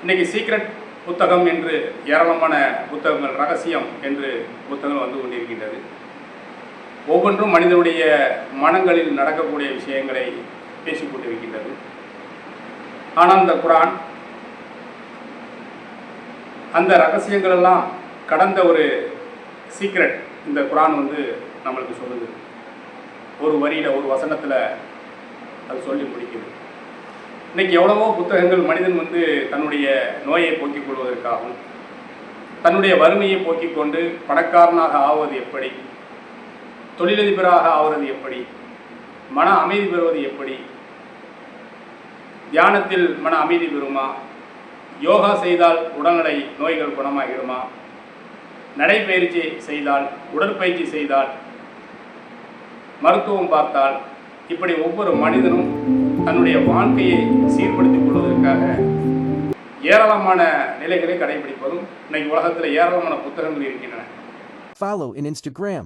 இன்றைக்கி சீக்ரெட் புத்தகம் என்று ஏராளமான புத்தகங்கள், ரகசியம் என்று புத்தகங்கள் வந்து கொண்டிருக்கின்றது. ஒவ்வொன்றும் மனிதனுடைய மனங்களில் நடக்கக்கூடிய விஷயங்களை பேசிக்கொண்டிருக்கின்றது. ஆனால் இந்த குரான் அந்த ரகசியங்கள் எல்லாம் கடந்த ஒரு சீக்ரெட் இந்த குரான் வந்து நம்மளுக்கு சொல்லுது. ஒரு வரியில், ஒரு வசனத்தில் அது சொல்லி முடிக்குது. இன்றைக்கி எவ்வளவோ புத்தகங்கள் மனிதன் வந்து தன்னுடைய நோயை போக்கிக் கொள்வதற்காகவும், தன்னுடைய வறுமையை போக்கிக் கொண்டு பணக்காரனாக ஆவது எப்படி, தொழிலதிபராக ஆவது எப்படி, மன அமைதி பெறுவது எப்படி, தியானத்தில் மன அமைதி பெறுமா, யோகா செய்தால் உடல்நடை நோய்கள் குணமாகிடுமா, நடைப்பயிற்சி செய்தால், உடற்பயிற்சி செய்தால், மருத்துவம் பார்த்தால், இப்படி ஒவ்வொரு மனிதனும் தன்னுடைய வாழ்க்கையை சீர்படுத்திக் கொள்வதற்காக ஏராளமான நிலைகளை கடைபிடிப்பதும் இன்னைக்கு உலகத்தில் ஏராளமான புத்தகங்கள் இருக்கின்றன. Follow in Instagram.